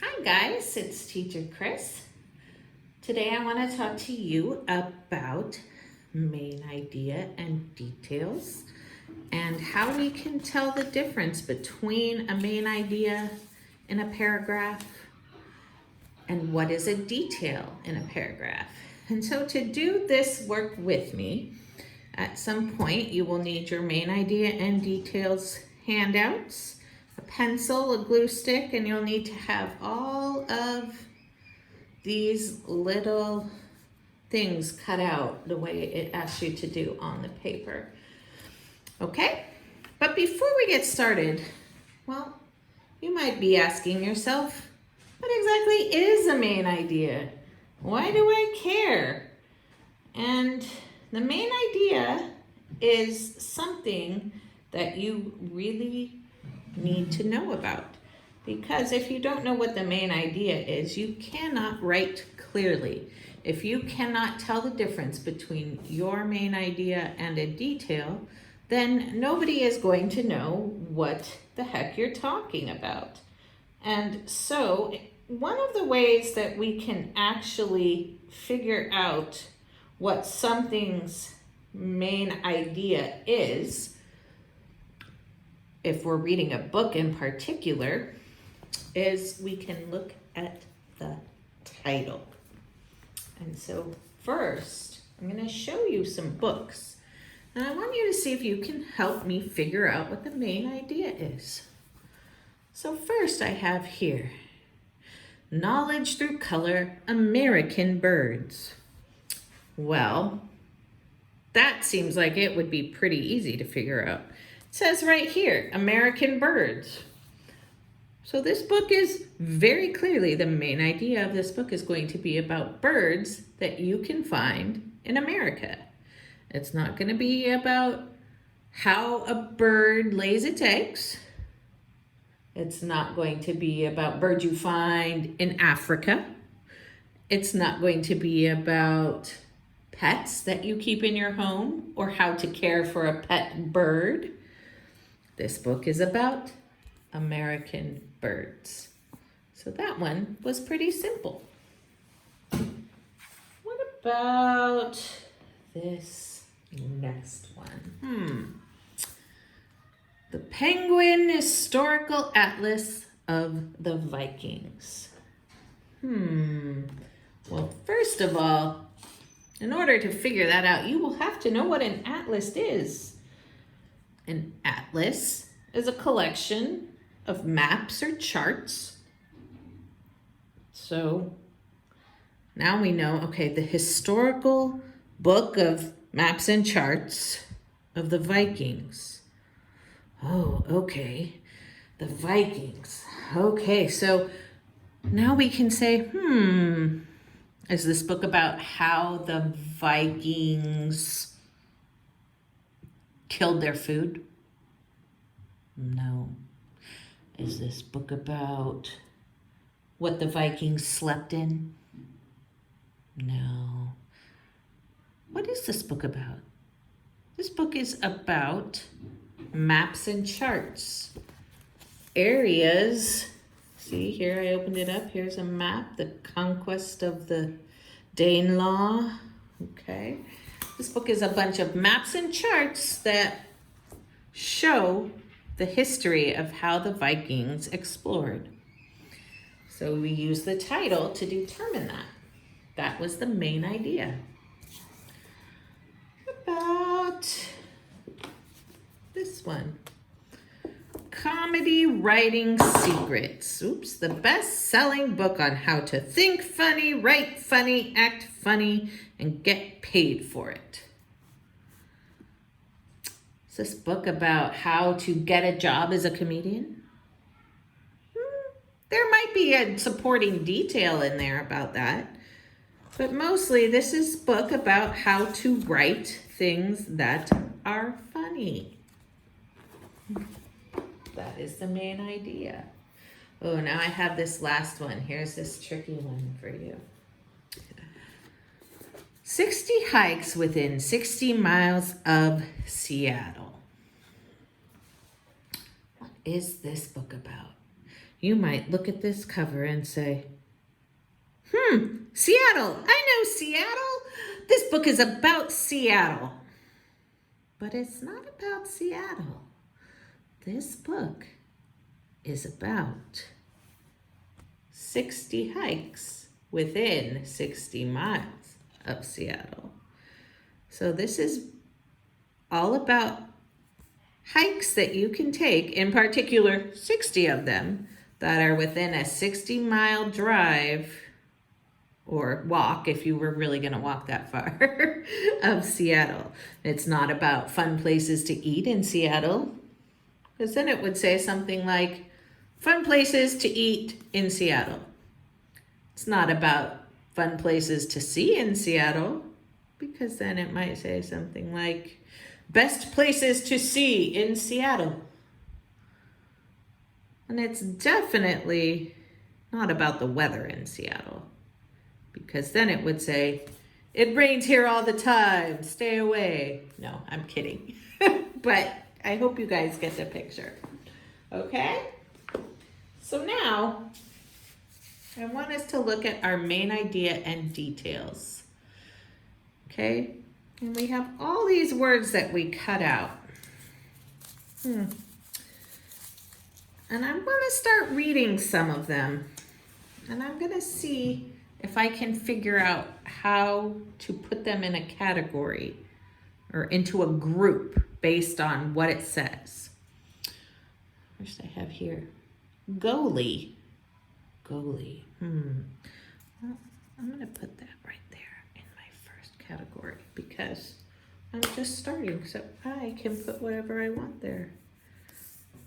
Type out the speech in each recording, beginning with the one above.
Hi guys, it's Teacher Chris. Today I want to talk to you about main idea and details and how we can tell the difference between a main idea in a paragraph and what is a detail in a paragraph. And so to do this work with me, at some point you will need your main idea and details handouts, a pencil, a glue stick, and you'll need to have all of these little things cut out the way it asks you to do on the paper. Okay? But before we get started, well, you might be asking yourself, what exactly is a main idea? Why do I care? And the main idea is something that you really need to know about. Because if you don't know what the main idea is, you cannot write clearly. If you cannot tell the difference between your main idea and a detail, then nobody is going to know what the heck you're talking about. And so one of the ways that we can actually figure out what something's main idea is, if we're reading a book in particular, is we can look at the title. And so first, I'm going to show you some books. And I want you to see if you can help me figure out what the main idea is. So first I have here, Knowledge Through Color, American Birds. Well, that seems like it would be pretty easy to figure out. It says right here, American Birds. So this book is very clearly, the main idea of this book is going to be about birds that you can find in America. It's not going to be about how a bird lays its eggs. It's not going to be about birds you find in Africa. It's not going to be about pets that you keep in your home or how to care for a pet bird. This book is about American birds. So that one was pretty simple. What about this next one? The Penguin Historical Atlas of the Vikings. Well, first of all, in order to figure that out, you will have to know what an atlas is. An atlas is a collection of maps or charts. So now we know, okay, the historical book of maps and charts of the Vikings. Oh, okay, the Vikings. Okay, so now we can say, is this book about how the Vikings killed their food? No. Is this book about what the Vikings slept in? No. What is this book about? This book is about maps and charts. Areas. See, here I opened it up. Here's a map, the conquest of the Danelaw. Okay. This book is a bunch of maps and charts that show the history of how the Vikings explored. So we use the title to determine that. That was the main idea. About this one. Comedy Writing Secrets. Oops, the best-selling book on how to think funny, write funny, act funny, and get paid for it. Is this book about how to get a job as a comedian? There might be a supporting detail in there about that. But mostly this is a book about how to write things that are funny. That is the main idea. Oh, now I have this last one. Here's this tricky one for you. 60 hikes within 60 miles of Seattle. What is this book about? You might look at this cover and say, Seattle. I know Seattle. This book is about Seattle. But it's not about Seattle. This book is about 60 hikes within 60 miles of Seattle. So this is all about hikes that you can take, in particular 60 of them, that are within a 60-mile drive or walk, if you were really going to walk that far, of Seattle. It's not about fun places to eat in Seattle, because then it would say something like, fun places to eat in Seattle. It's not about fun places to see in Seattle, because then it might say something like, best places to see in Seattle. And it's definitely not about the weather in Seattle, because then it would say, it rains here all the time, stay away. No, I'm kidding. But I hope you guys get the picture. Okay? So now, I want us to look at our main idea and details. Okay? And we have all these words that we cut out. And I'm going to start reading some of them. And I'm going to see if I can figure out how to put them in a category or into a group based on what it says. First I have here, goalie. Goalie. Well, I'm going to put that right there in my first category because I'm just starting, so I can put whatever I want there.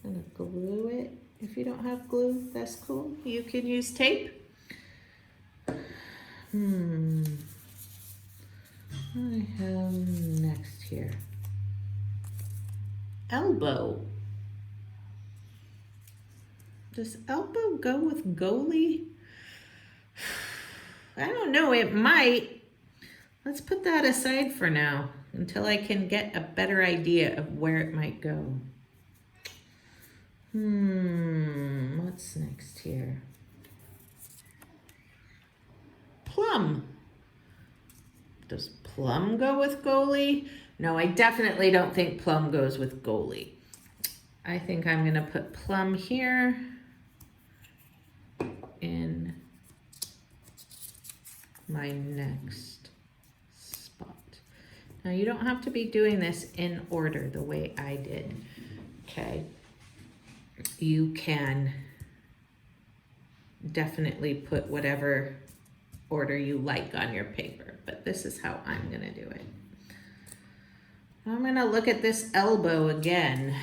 I'm going to glue it. If you don't have glue, that's cool. You can use tape. I have next here. Elbow. Does elbow go with goalie? I don't know, it might. Let's put that aside for now until I can get a better idea of where it might go. What's next here? Plum. Does plum go with goalie? No, I definitely don't think plum goes with goalie. I think I'm going to put plum here in my next spot. Now you don't have to be doing this in order the way I did, okay? You can definitely put whatever order you like on your paper, but this is how I'm gonna do it. I'm gonna look at this elbow again.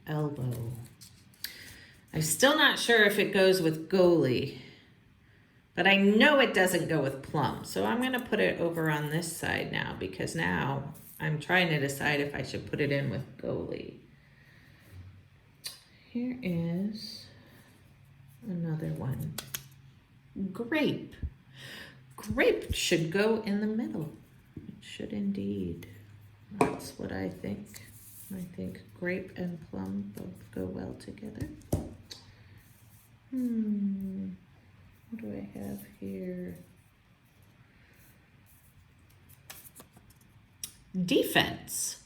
Elbow. I'm still not sure if it goes with goalie, but I know it doesn't go with plum. So I'm gonna put it over on this side now because now I'm trying to decide if I should put it in with goalie. Here is another one. Grape. Grape should go in the middle. It should indeed. That's what I think. I think grape and plum both go well together. What do I have here? Defense.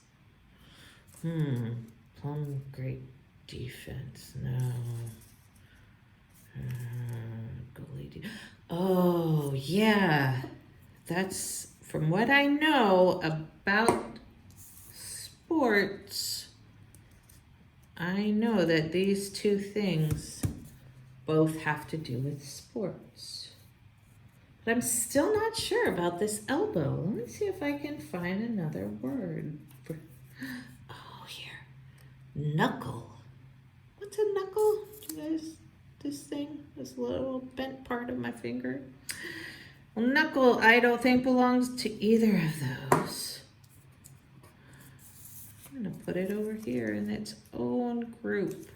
Plum, grape, defense. No. Goalie. Oh, yeah. That's from what I know about sports. I know that these two things both have to do with sports. But I'm still not sure about this elbow. Let me see if I can find another word. Oh, here. Knuckle. What's a knuckle? Do you guys, this thing, this little bent part of my finger? Well, knuckle, I don't think belongs to either of those. I'm going to put it over here in its own group.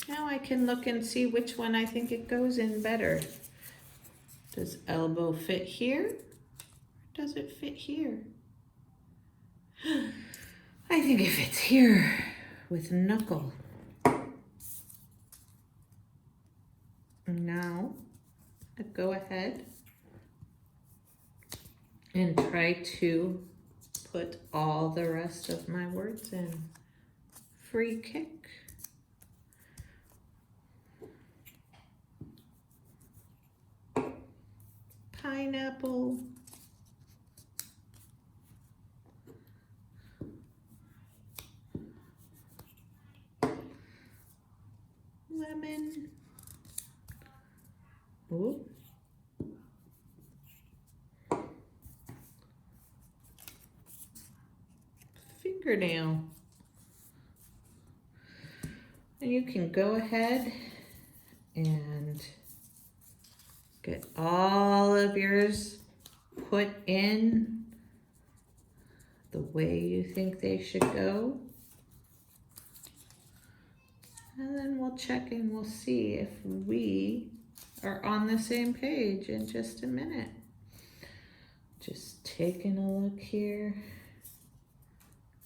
Now I can look and see which one I think it goes in better. Does elbow fit here? Or does it fit here? think if it's here with knuckle. Now, go ahead and try to put all the rest of my words in. Free kick. Pineapple. Lemon. Ooh. Fingernail. And you can go ahead and get all of yours put in the way you think they should go. And then we'll check and we'll see if we are on the same page in just a minute. Just taking a look here,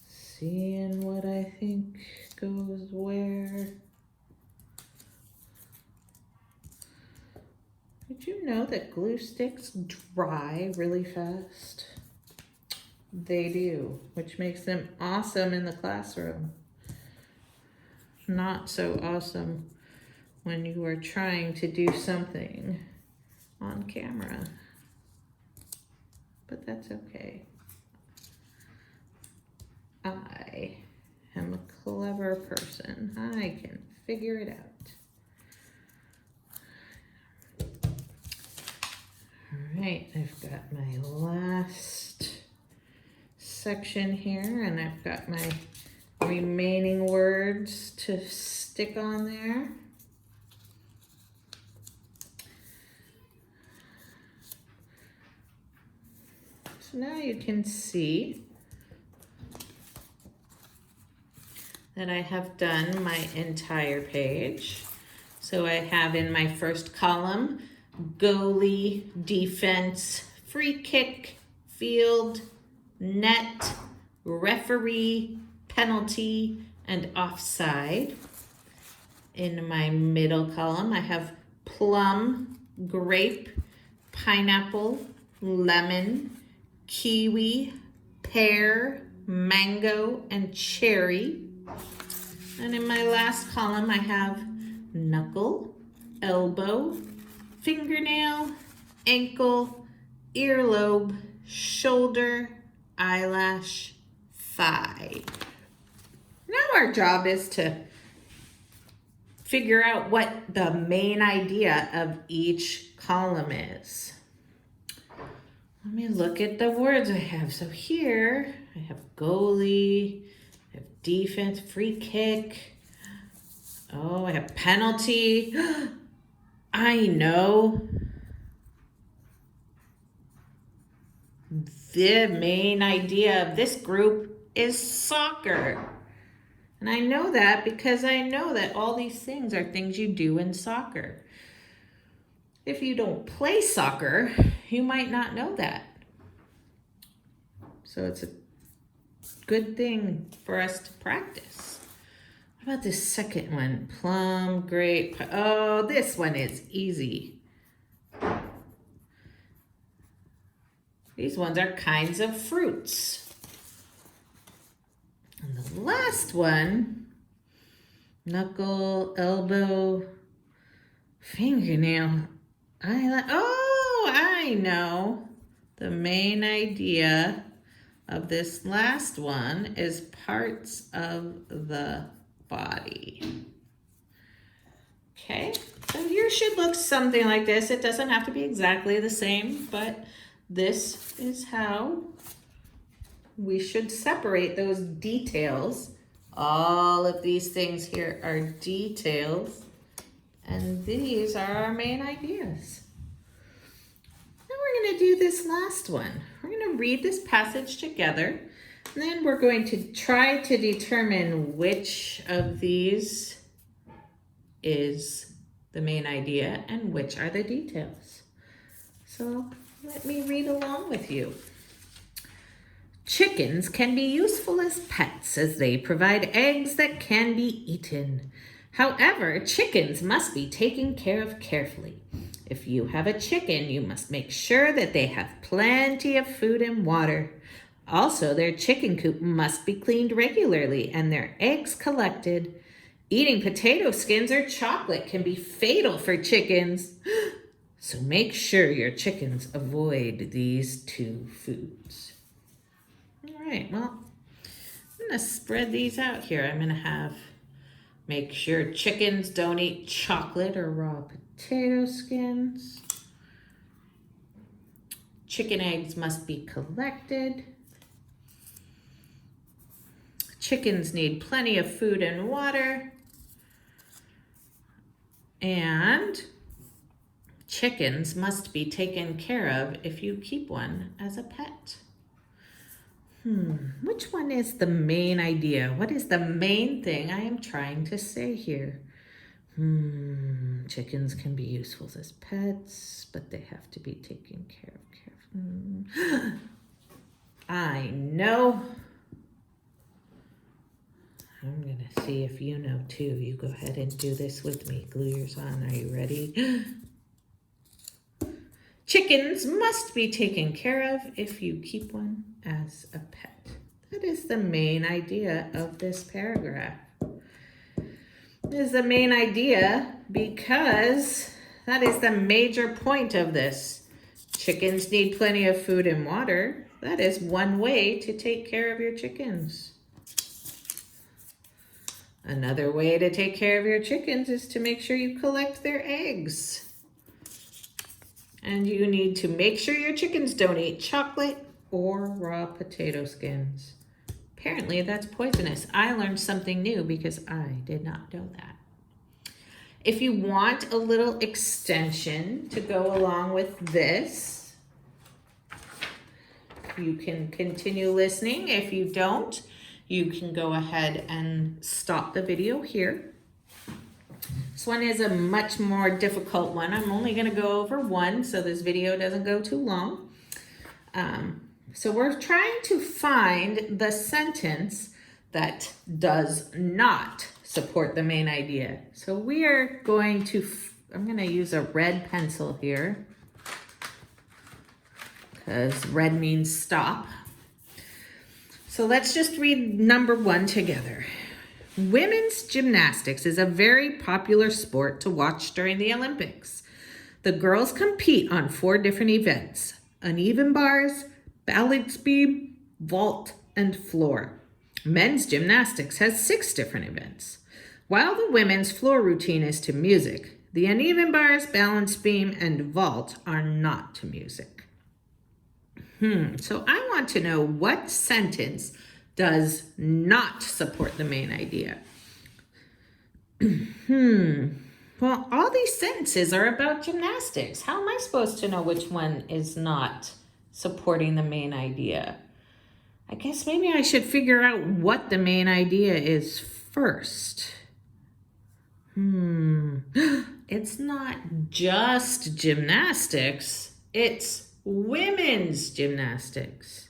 seeing what I think goes where. Did you know that glue sticks dry really fast? They do, which makes them awesome in the classroom. Not so awesome when you are trying to do something on camera, but that's okay. I am a clever person. I can figure it out. All right, I've got my last section here, and I've got my remaining words to stick on there. So now you can see that I have done my entire page. So I have in my first column, goalie, defense, free kick, field, net, referee, penalty, and offside. In my middle column, I have plum, grape, pineapple, lemon, kiwi, pear, mango, and cherry. And in my last column, I have knuckle, elbow, fingernail, ankle, earlobe, shoulder, eyelash, thigh. Now our job is to figure out what the main idea of each column is. Let me look at the words I have. So here I have goalie, I have defense, free kick. Oh, I have penalty. I know. The main idea of this group is soccer. And I know that because I know that all these things are things you do in soccer. If you don't play soccer, you might not know that. So it's a good thing for us to practice. What about this second one? Plum, grape. Oh, this one is easy. These ones are kinds of fruits. And the last one, knuckle, elbow, fingernail, eyelash. Oh, I know. The main idea of this last one is parts of the body. Okay, so yours should look something like this. It doesn't have to be exactly the same, but this is how we should separate those details. All of these things here are details, and these are our main ideas. Now we're going to do this last one. We're going to read this passage together, and then we're going to try to determine which of these is the main idea and which are the details. So let me read along with you. Chickens can be useful as pets as they provide eggs that can be eaten. However, chickens must be taken care of carefully. If you have a chicken, you must make sure that they have plenty of food and water. Also, their chicken coop must be cleaned regularly and their eggs collected. Eating potato skins or chocolate can be fatal for chickens. So make sure your chickens avoid these two foods. All right, well, I'm going to spread these out here. I'm going to make sure chickens don't eat chocolate or raw potato skins. Chicken eggs must be collected. Chickens need plenty of food and water. And chickens must be taken care of if you keep one as a pet. Which one is the main idea? What is the main thing I am trying to say here? Chickens can be useful as pets, but they have to be taken care of carefully. I know. I'm going to see if you know too. You go ahead and do this with me. Glue yours on. Are you ready? Chickens must be taken care of if you keep one as a pet. That is the main idea of this paragraph. It is the main idea because that is the major point of this. Chickens need plenty of food and water. That is one way to take care of your chickens. Another way to take care of your chickens is to make sure you collect their eggs. And you need to make sure your chickens don't eat chocolate or raw potato skins. Apparently that's poisonous. I learned something new because I did not know that. If you want a little extension to go along with this, you can continue listening. If you don't, you can go ahead and stop the video here. This one is a much more difficult one. I'm only going to go over one so this video doesn't go too long. So we're trying to find the sentence that does not support the main idea. So we are going to, I'm going to use a red pencil here because red means stop. So let's just read number 1 together. Women's gymnastics is a very popular sport to watch during the Olympics. The girls compete on 4 different events: uneven bars, balance beam, vault, and floor. Men's gymnastics has 6 different events. While the women's floor routine is to music, the uneven bars, balance beam, and vault are not to music. So I want to know what sentence does not support the main idea. Well, all these sentences are about gymnastics. How am I supposed to know which one is not supporting the main idea? I guess maybe I should figure out what the main idea is first. It's not just gymnastics, it's women's gymnastics.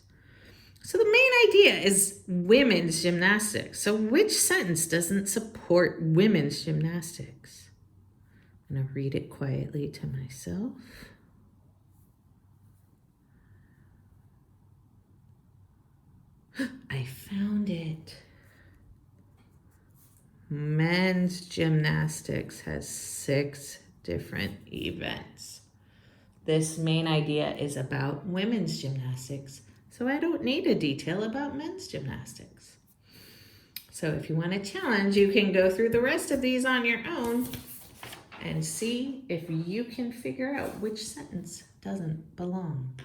So the main idea is women's gymnastics. So which sentence doesn't support women's gymnastics? I'm going to read it quietly to myself. I found it. Men's gymnastics has 6 different events. This main idea is about women's gymnastics, so I don't need a detail about men's gymnastics. So if you want a challenge, you can go through the rest of these on your own and see if you can figure out which sentence doesn't belong.